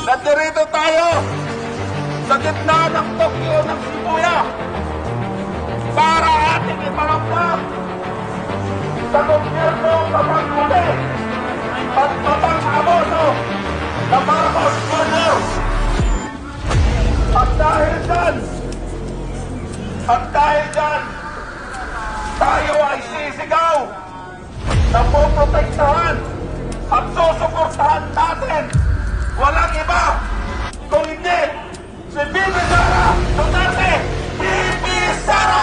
Nandirito tayo sa gitna ng Tokyo ng Shibuya para ating iparamdam sa gobyerno kapag muli at mapang-abono na Marcos Jr. At dahil dyan, tayo ay sisigaw na poprotektahan at susuportahan natin walang iba kung hindi si Bibi Sara Duterte! Bibi Sara!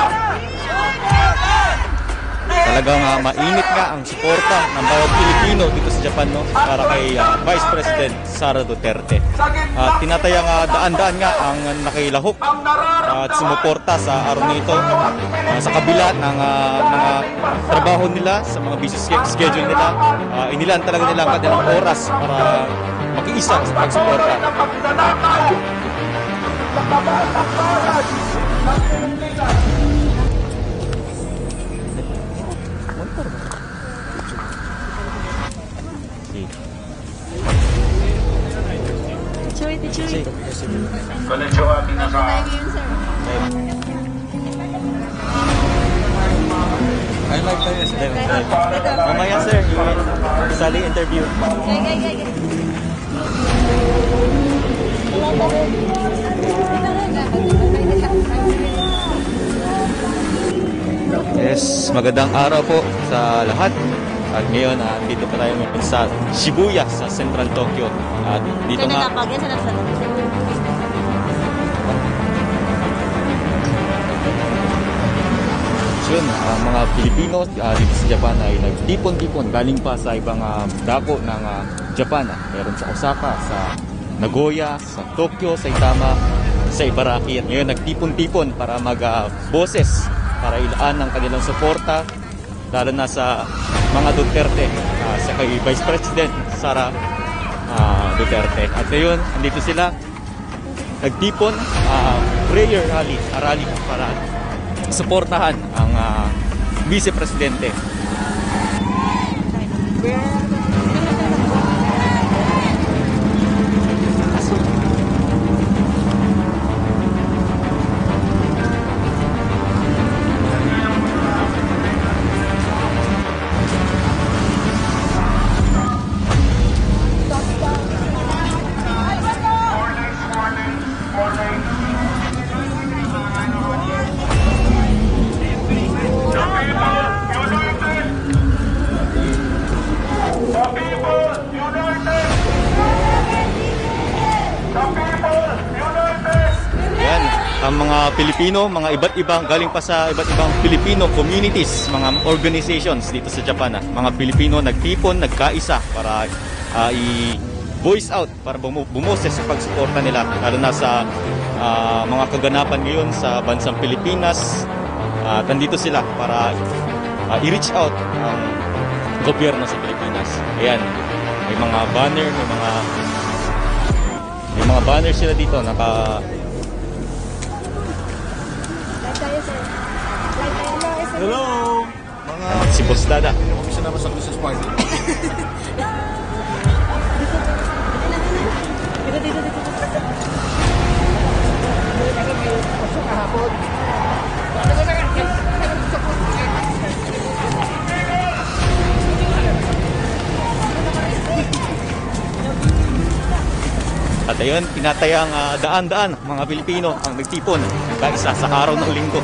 Talagang mainit nga ang suporta ng bawat Pilipino dito sa Japan, no, para kay Vice President Sara Duterte. At tinatayang daan-daan nga ang nakilahok at sumuporta sa araw nito sa kabila ng mga trabaho nila, sa mga busy schedule nila. Inilaan talaga nila ang kanilang oras para makiisa sa pagsuporta. Konnichiwa, minasan. I like this. Mamaya sir, you will sali interview. Yes, magandang araw po sa lahat. At ngayon, dito pa tayo sa Shibuya, sa Central Tokyo. At dito nga... Yun, ang mga Pilipino dito sa Japan ay nagtipon-tipon galing pa sa ibang dako ng Japan. Meron sa Osaka, sa Nagoya, sa Tokyo, sa Saitama, sa Ibaraki. At ngayon, nagtipon-tipon para mag-boses, para ilaan ang kanilang suporta, lalo na sa mga Duterte, sa kay Vice President Sara Duterte. At ngayon, andito sila, nagtipon, prayer rally para suportahan ang Vice Presidente. Ang mga Pilipino, mga iba't ibang galing pa sa iba't ibang Filipino communities, mga organizations dito sa Japan, mga Pilipino nagtipon, nagkaisa para i-voice out, para bumoses sa pagsuporta nila, lalo na sa mga kaganapan ngayon sa bansang Pilipinas. Nandito sila para i-reach out ang gobyerno sa Pilipinas. Ayan, may mga banner, may mga banner sila dito naka Hello! mga si Boss Dada. Isa naman sa Christmas party. At ayun, tinatayang daan-daan mga Pilipino ang nagtipon kaisa sa araw ng linggo.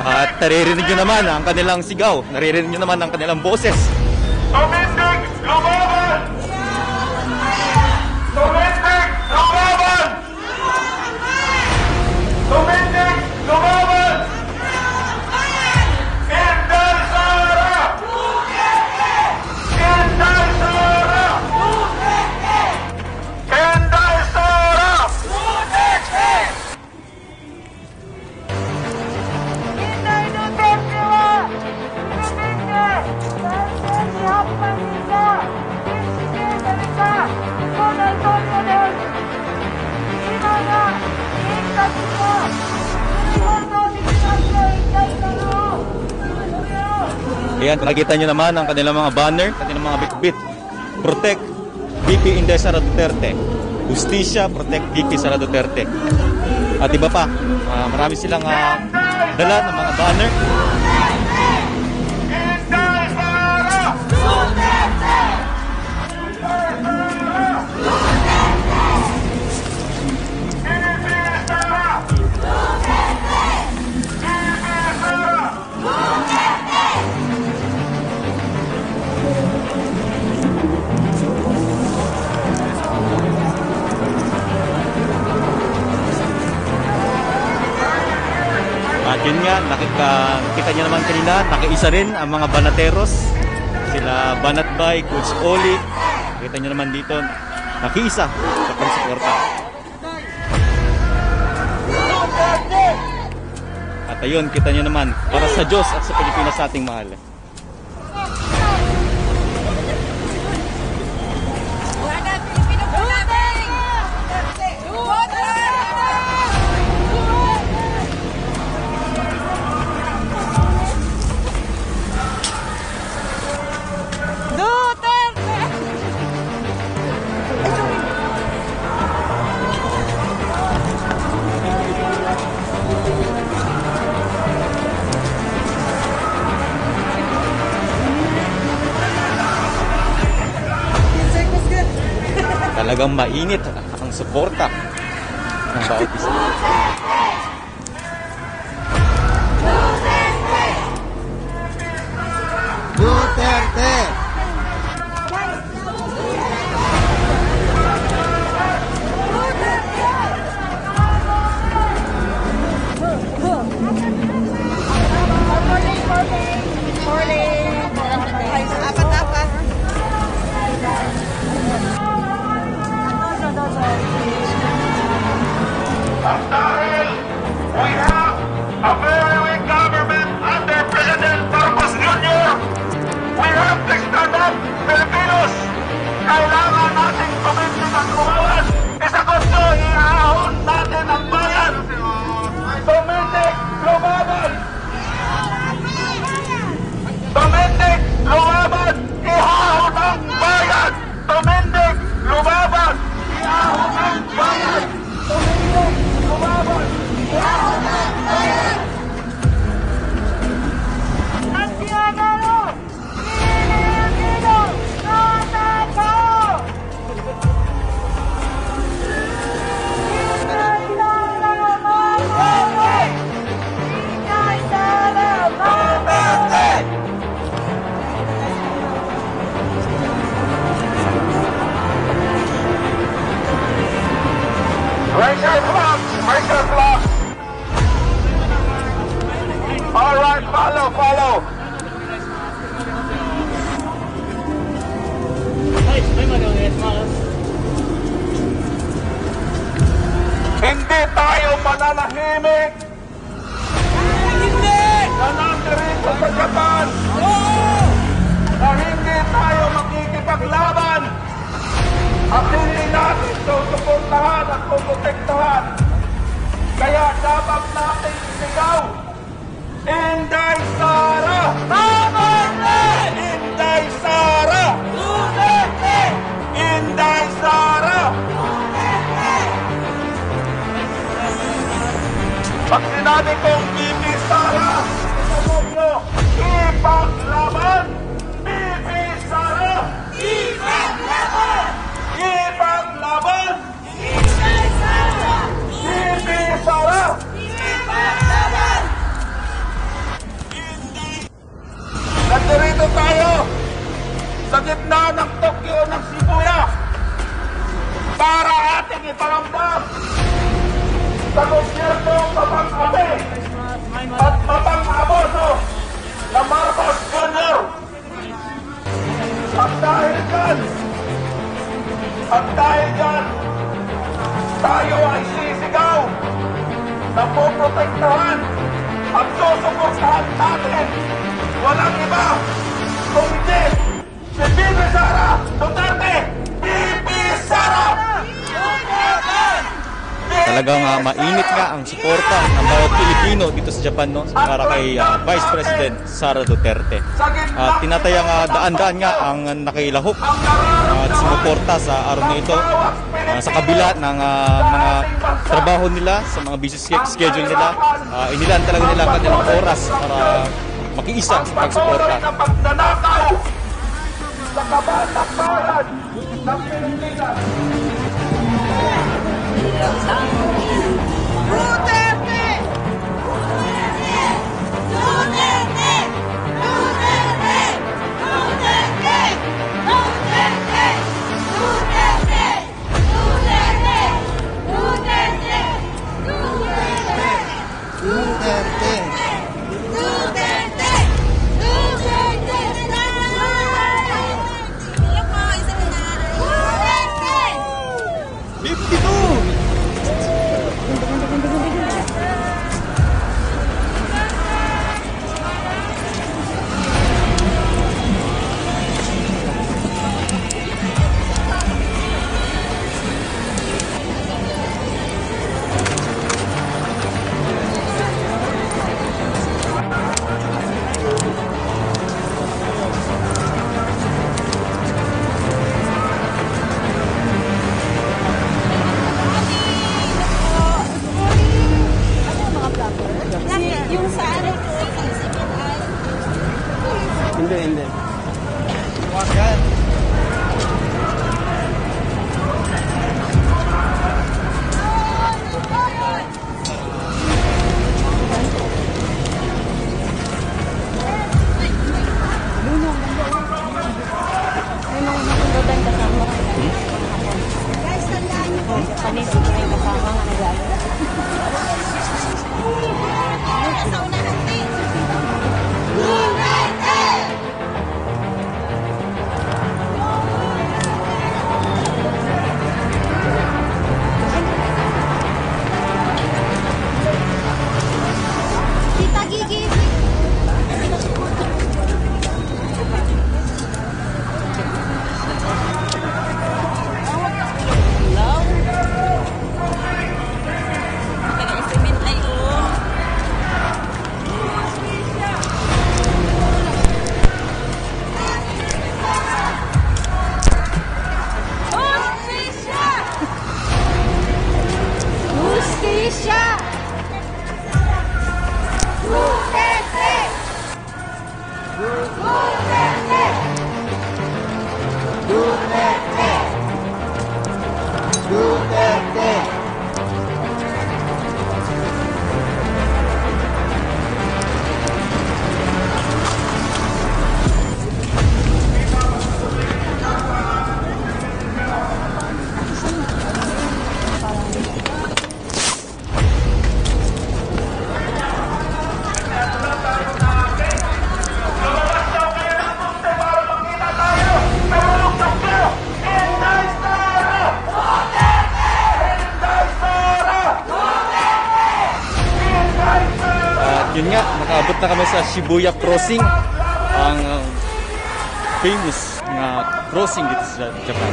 At naririnig nyo naman ang kanilang sigaw, naririnig nyo naman ang kanilang boses. Tumindig! Lumaban! Tumindig! Lumaban! Tumindig! Lumaban! Inday Sara! Inday Sara! Inday Sara! Inday Duterte wa! Duterte! Dahil siya hapman Ayan, nakikita nyo naman ang kanilang mga banner, kanilang mga bitbit. Protect VP Inday Sara Duterte. Justisya, protect VP Sara Duterte. At iba pa, marami silang dala ng mga banner. Inday Sara! At yun nga, nakita nyo naman kanina, nakaisa rin ang mga banateros. Sila Banatbay, Coach Oli. Nakita nyo naman dito, nakiisa sa pagsuporta. At ayun, kita nyo naman, para sa Diyos at sa Pilipinas sa ating mahal. Talagang mainit ang suporta ng bawat isa. Duterte! Dahil we have a very weak government under President Marcos Jr. We have to stand up, Filipinos. Kailangan natin tumindig ang kumawan. Isagot nyo, iahon natin ang bayan. Tumindig, lumaban. Tumindig, lumaban. Ihahon ang bayan. Tumindig, lumaban. Ihahon ang bayan. Tumindig, lumaban. Ihahon ang bayan. Raise your flags! Raise your flags! All right, follow. Hindi tayo mananahimik! Na nandito sa Japan! Na hindi tayo makikipaglaban! At hindi natin susuportahan at puprotektahan. Kaya dapat natin isigaw, Inday Sara! Inday Sara! Inday Sara! Pag sinabi kong BP Sara, sagot nyo, ipaglaban! BP Sara! Ipaglaban! Ipaglaban! BP Sara! Ipaglaban! Nandito tayo sa gitna ng Tokyo ng Shibuya para ating iparamdam sa gobyerno mapang-abe at mapang-aboso na Marcos Jr. At dahil dyan, tayo ay sisigaw na poprotektahan at susuportahan natin. Walang iba kung hindi si BP Sara Duterte! BP Sara! talagang mainit nga ang suporta ng bawat Pilipino dito sa Japan, no, para kay Vice President Sara Duterte. At tinatayang daan-daan nga ang nakilahok at sumuporta sa araw na ito sa kabila ng mga trabaho nila, sa mga busy schedule nila. Inilaan talaga nila ang kanilang oras para makiisa sa pagsuporta. Sa kabatang bayan ng Pilipinas. Duterte! Duterte! Duterte! Duterte! Duterte! Duterte! Duterte! Duterte! Duterte! Duterte! Duterte. Duterte! Duterte! Iyak mo, isa na. Duterte! 52! Yung sa ano po, Hindi, hindi. Huwag yan. guys, tandaan niyo po. Japanese, may kasama nga nag-aaral. Sa unahan, please. Duterte! Tita Gigi. Hello? Taga-isimin ay Justisya! Justisya! Duterte! Duterte! Duterte. Duterte. Lumabas daw kayo ng bunte para makita tayo. Mayroong tatlo. Inday Sara! Inday Sara! Inday Sara! At yun nga, nakaabot na kami sa Shibuya Crossing, ang famous na crossing dito sa Japan.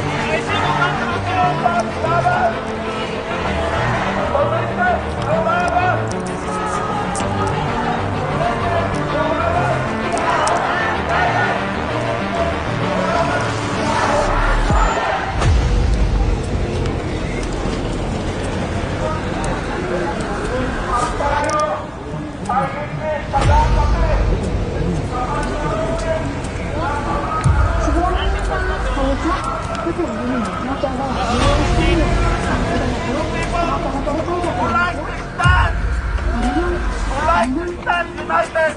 Stand United!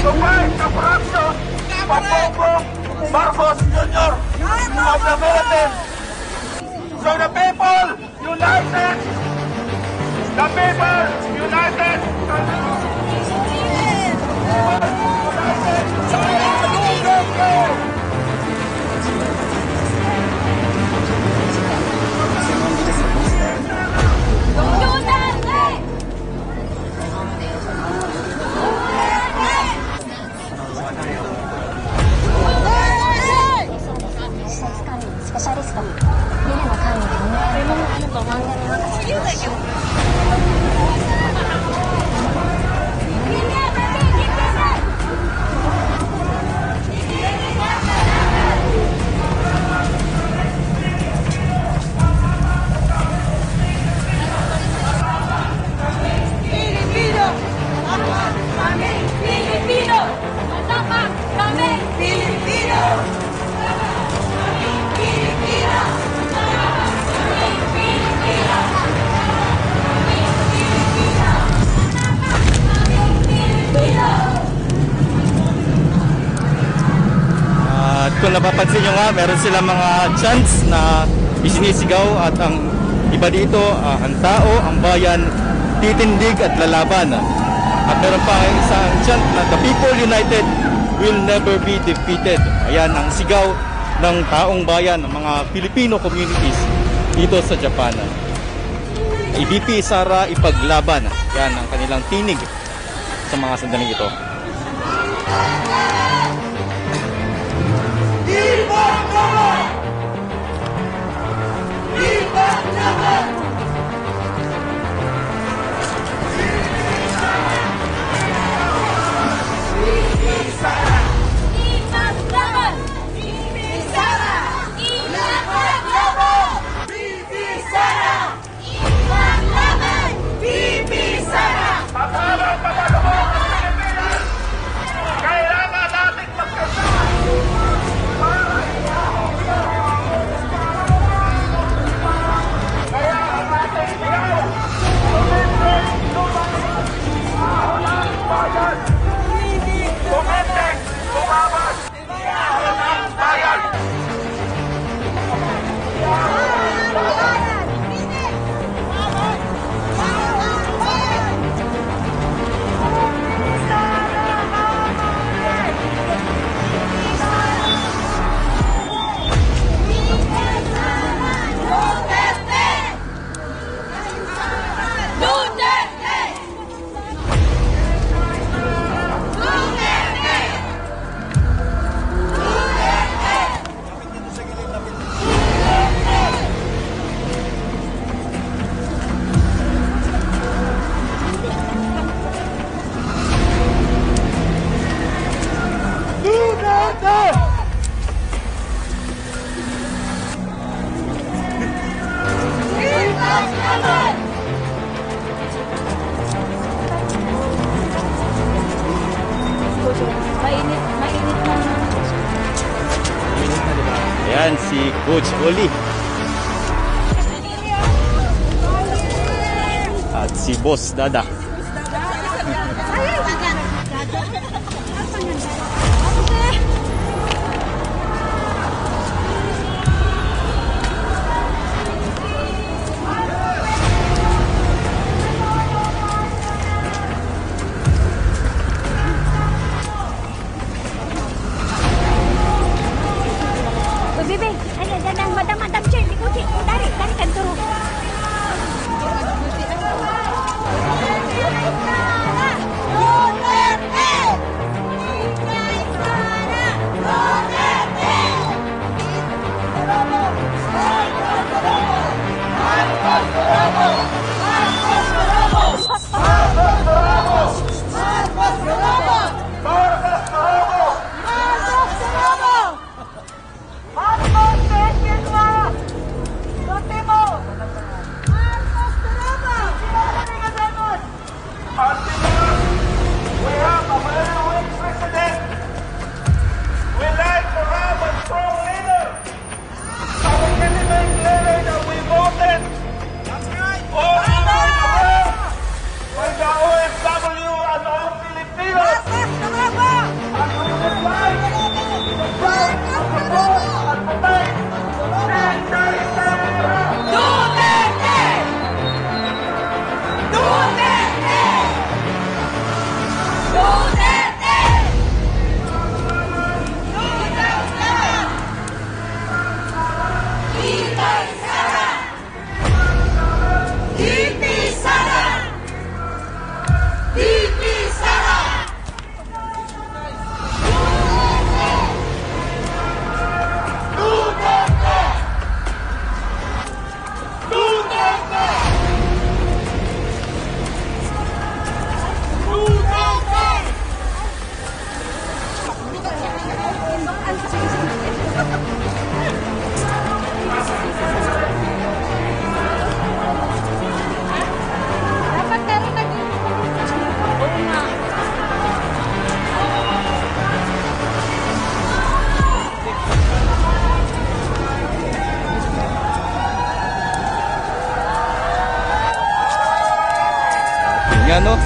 To fight the corruption of Bongbong Marcos Jr. of the Philippines! So the people united! The people united! Duterte! Duterte! Spesialis kami. な感じね。漫画の話言うだけど。At kung napapansin nyo nga, meron silang mga chants na isinisigaw at ang iba dito, ang tao, ang bayan, titindig at lalaban. At meron pa isang chant na the people united will never be defeated. Ayan ang sigaw ng taong bayan, ng mga Filipino communities dito sa Japan. IBP Sara ipaglaban. Yan ang kanilang tinig sa mga sandaling ito. Kailangan natin magkasama. Kaya ang ating sigaw, tumindig, tumakas, bayan. Tumindig, tumakas, bayan. Mainit na. Ayan si Coach Oli at si Boss Dada. Bibi, ano, dadang madam-madam siya. Di ko, dari kan turo.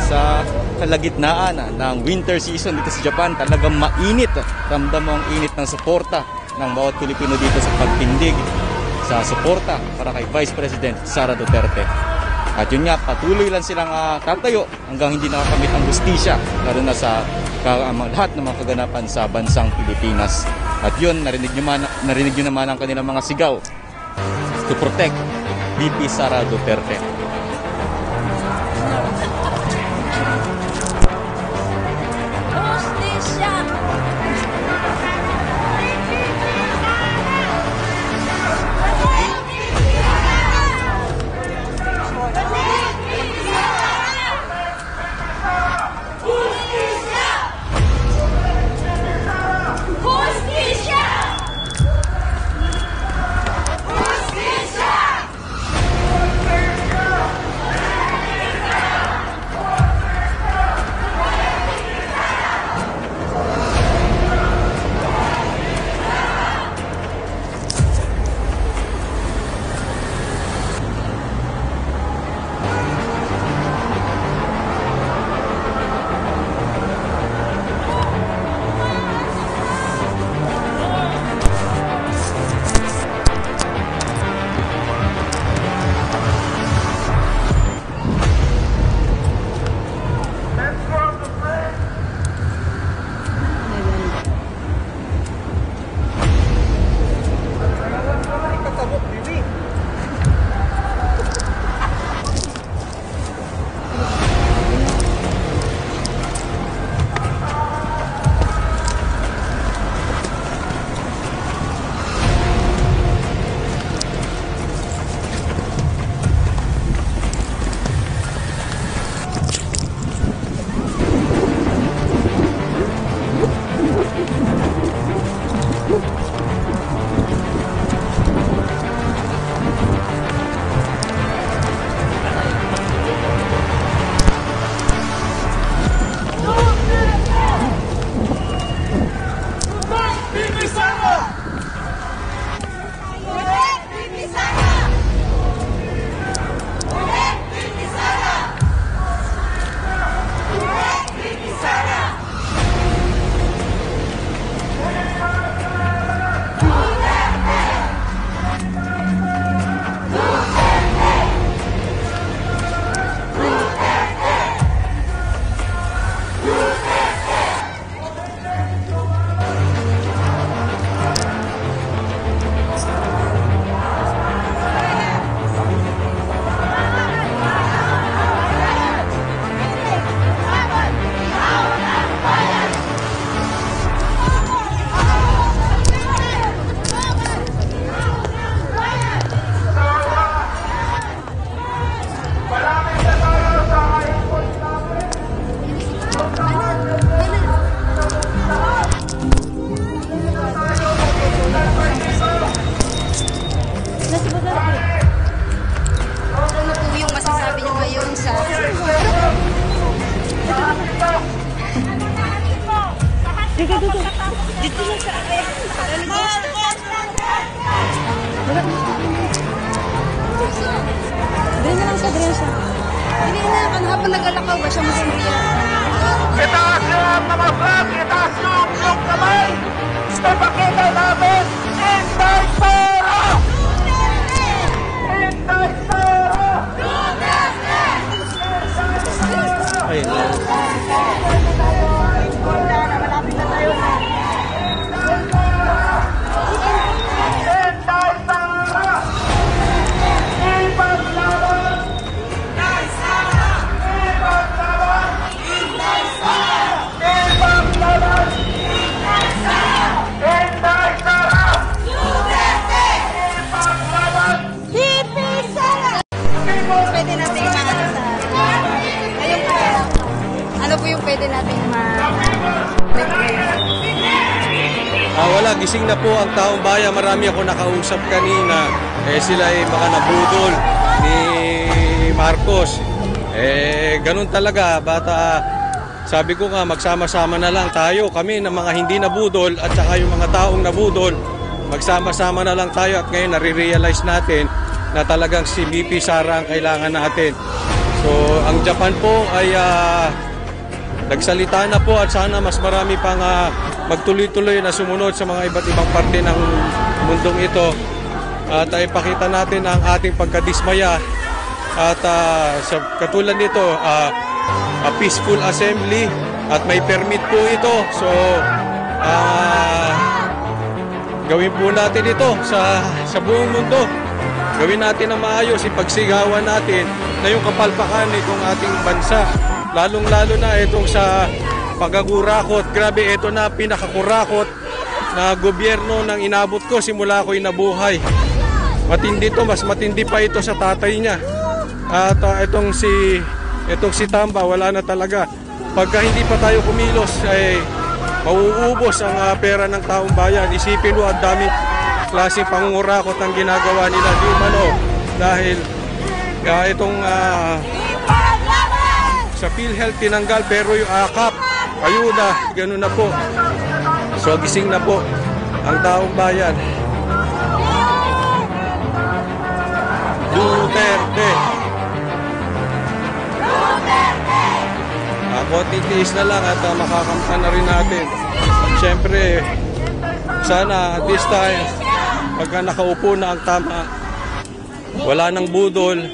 sa kalagitnaan ng winter season dito sa Japan, talagang mainit. Ramdam mo ang init ng suporta ng bawat Pilipino dito sa pagtindig sa suporta para kay Vice President Sara Duterte. At yun nga, patuloy lang silang tatayo hanggang hindi nakakamit ang hustisya, lalo na sa lahat ng mga kaganapan sa bansang Pilipinas. At yun, narinig nyo naman ang kanilang mga sigaw to protect VP Sara Duterte. Itaas yung mga flag, itaas yung kamay. Ipakita namin, Inday Sara! Inday Sara! Inday Sara! Ipaglaban! Inday Sara! Ipaglaban! Inday Sara! Ipaglaban! Inday Sara! Inday Sara! Duterte! Ipaglaban! VP Sara! Pwede natin maano sa... Ayun po. Ano po yung pwede natin Wala, gising na po ang taong bayan. Marami ako nakausap kanina. Sila ay baka nabudol ni Marcos. Ganun talaga. Sabi ko nga, magsama-sama na lang tayo. Kami na mga hindi nabudol at saka yung mga taong nabudol, magsama-sama na lang tayo. At ngayon, nare-realize natin na talagang si VP Sara ang kailangan natin. So, ang Japan po ay nagsalita na po at sana mas marami pang magtuloy-tuloy na sumunod sa mga iba't ibang parte ng mundong ito. At ipakita natin ang ating pagkadismaya. At sa katulad nito, a peaceful assembly at may permit po ito. So, gawin po natin ito sa buong mundo. Gawin natin ang maayos, ipagsigawan natin na yung kapalpakan nitong ating bansa. Lalong-lalo na itong sa pagagurakot. Grabe, ito na pinakakurakot na gobyerno ng inabot ko simula ako'y nabuhay. Matindi to, mas matindi pa ito sa tatay niya. At itong si Tamba, wala na talaga. Pagka hindi pa tayo kumilos, ay mauubos ang pera ng taong bayan. Isipin mo, ang dami klaseng pangungurakot ang ginagawa nila. Di umano, dahil itong sa PhilHealth tinanggal, pero yung AKAP, ayuda, ganun na po. So gising na po ang taong bayan. Duterte! Konting tiis na lang at makakamtan na rin natin. Siyempre, sana this time, pagka nakaupo na ang tama, wala nang budol,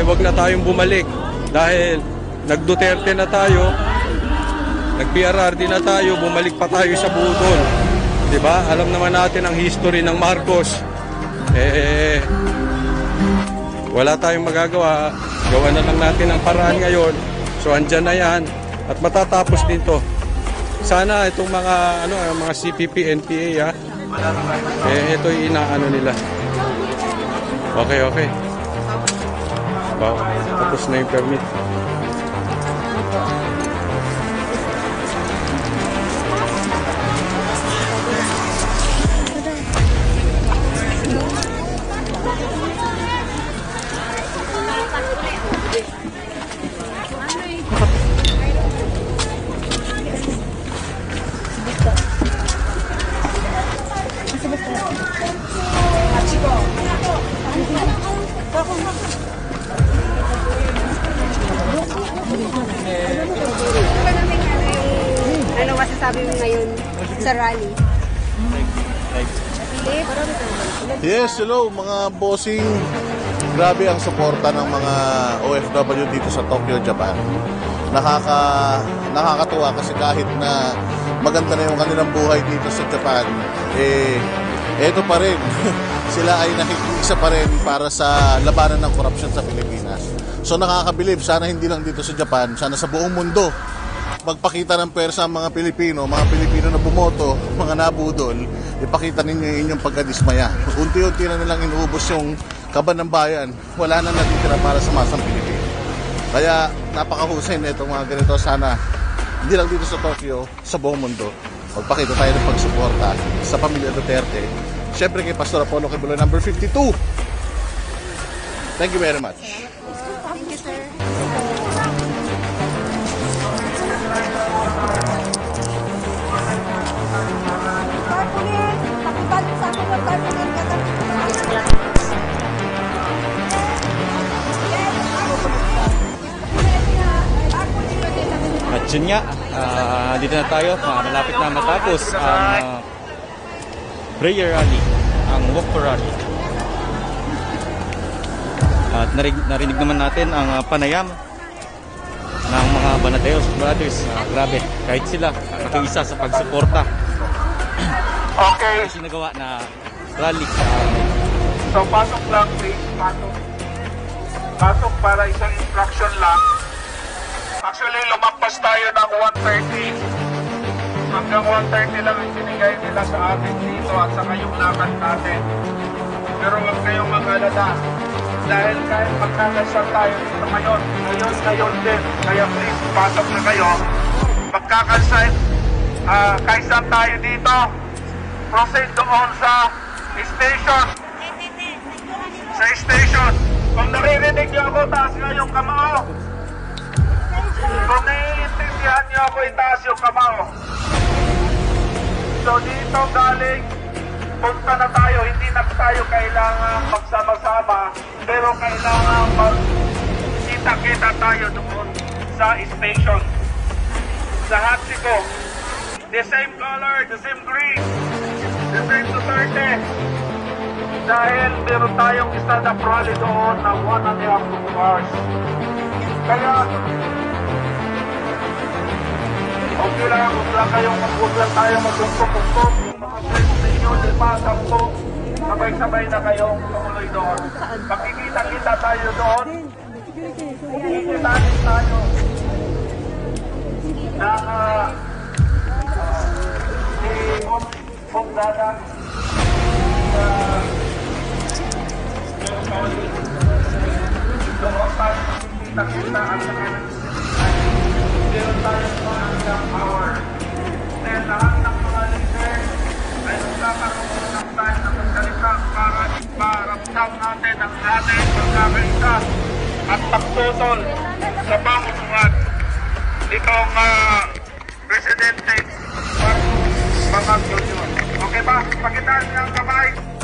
wag na tayong bumalik. Dahil nag-Duterte na tayo, nag-PRRD na tayo, bumalik pa tayo sa budol. Diba? Alam naman natin ang history ng Marcos. Wala tayong magagawa. Gawa na lang natin ang paraan ngayon. So andyan na yan at matatapos din to. Sana itong mga mga CPP, NPA ito inaano nila. Okay. Wow, tapos na yung permit. Ano masasabi mo ngayon sa rally? Yes, hello mga bossing. Grabe ang suporta ng mga OFW dito sa Tokyo, Japan. Nakakatuwa kasi kahit na maganda na yung kanilang buhay dito sa Japan, eto pa rin. Sila ay nakikiisa pa rin para sa labanan ng korupsyon sa Pilipinas. So nakakabilib, sana hindi lang dito sa Japan, sana sa buong mundo magpakita ng pwersa ang mga Pilipino na bumoto, mga nabudol, ipakita ninyo yung inyong pagkadismaya. Unti-unti na nilang inuubos yung kaban ng bayan, wala na natitira para sa masang Pilipino. Kaya napakahusay na itong mga ganito, sana hindi lang dito sa Tokyo, sa buong mundo, magpakita tayo ng pagsuporta sa pamilya Duterte. Siyempre kay Pastor Apollo Kibuloy number 52. Thank you very much. Thank you, sir. At yun nga, dito na tayo, malapit na matapos ang prayer rally, ang walk for rally. At narinig naman natin ang panayam ng mga Banateos brothers. Grabe, kahit sila nakiisa sa pagsuporta. Okay. Kasi nagawa na rally. So, pasok lang, please. Pasok para isang instruction lang. Actually, lumampas tayo ng 1:30. Hanggang 1:30 lang ang sinigay nila sa atin dito at sa kayong lakad natin. Pero huwag kayong mag-alala. Dahil kahit magkakasal tayo dito ngayon din. Kaya please, pasok na kayo. Magkakasal, kahit saan tayo dito, proceed doon sa station. Sa station. Kung naririnig niyo ako, taas nga yung kamao. Kung naiintindihan niyo ako, itaas yung kamao. So dito galing, punta na tayo. Hindi na tayo kailangan magsama-sama, pero kailangan mag-keep magkikita-kita tayo doon sa station. Sa Hatsiko. The same color, the same green, the same Duterte. Dahil meron tayong stand-up rally doon na 1.5 hours. Kaya, okay lang, huwag lang tayo maglumpok-lumpok. Yung mga friends ninyo, 5-10, sabay-sabay na kayong tumuloy doon. Makikita-kita tayo doon. Makikita tayo na si Bong Dada doon tayo makikita-kita at saka meron tayo mga power. Then lahat ng mga leader ay magkakaroon ng time na magsalita para iparamdam natin ang ating pagkakaisa at pagtutol sa pamunuan itong Presidente Marcos Jr. Okay ba? Pakitaan niyo ang kamay.